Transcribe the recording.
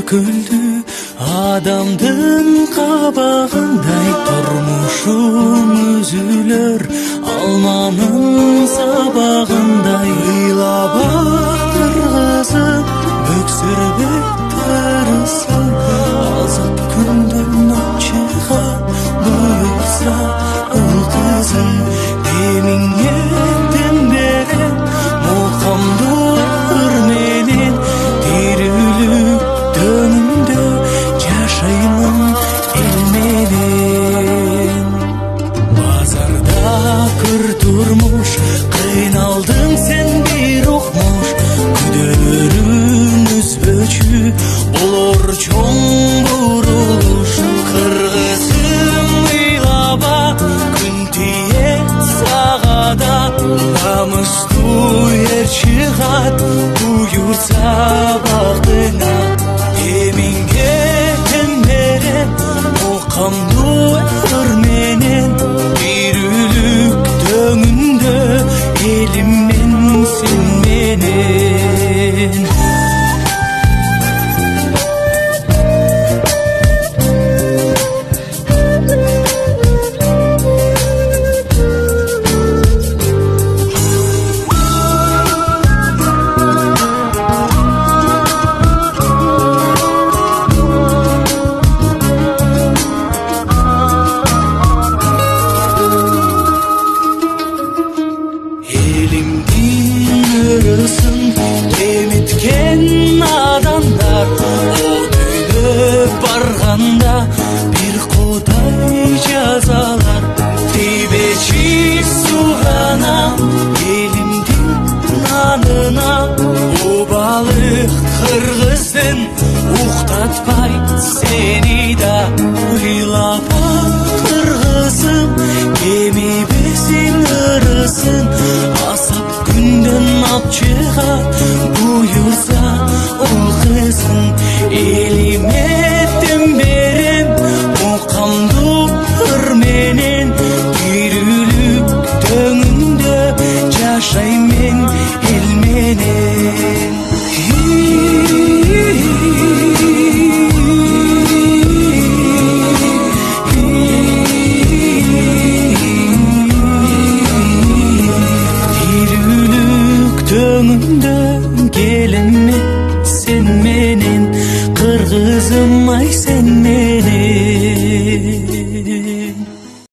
Күлді адамдың қабағындай тұрмышым үзілер алманың сабағындай илаба қырғызым өксірбек тарысым азат күндің атшыға бұйырса ұл-қызым еміңнен берем мұқамды үрменен тирілік дөнімді жашаймын елменен базарда көр тұрмыш қиналдың сен бір оқмыш күдерің үзбөчү болор чоң бурулуш кыргызым ыйлаба күн тиет сагада намыстуу ер чыгат буюрса бактыңа еминге тенмерен мұқамды өрменен бирүлүк дөңүндө еліммен сен менен Kemitken adamlar o düyle barganda bir Kuday cazalar Tibeci suğana elimdin nanına o balık kırgızın uğtatpay seni da uylapa kırgızım gemi bezin ırısın asap günden apçığa buyursa ol-kızım elime temberen muqamdı ırmenen birülük döngünde yaşaymen elmenen Gelin sen menen, kırgızım ay sen menen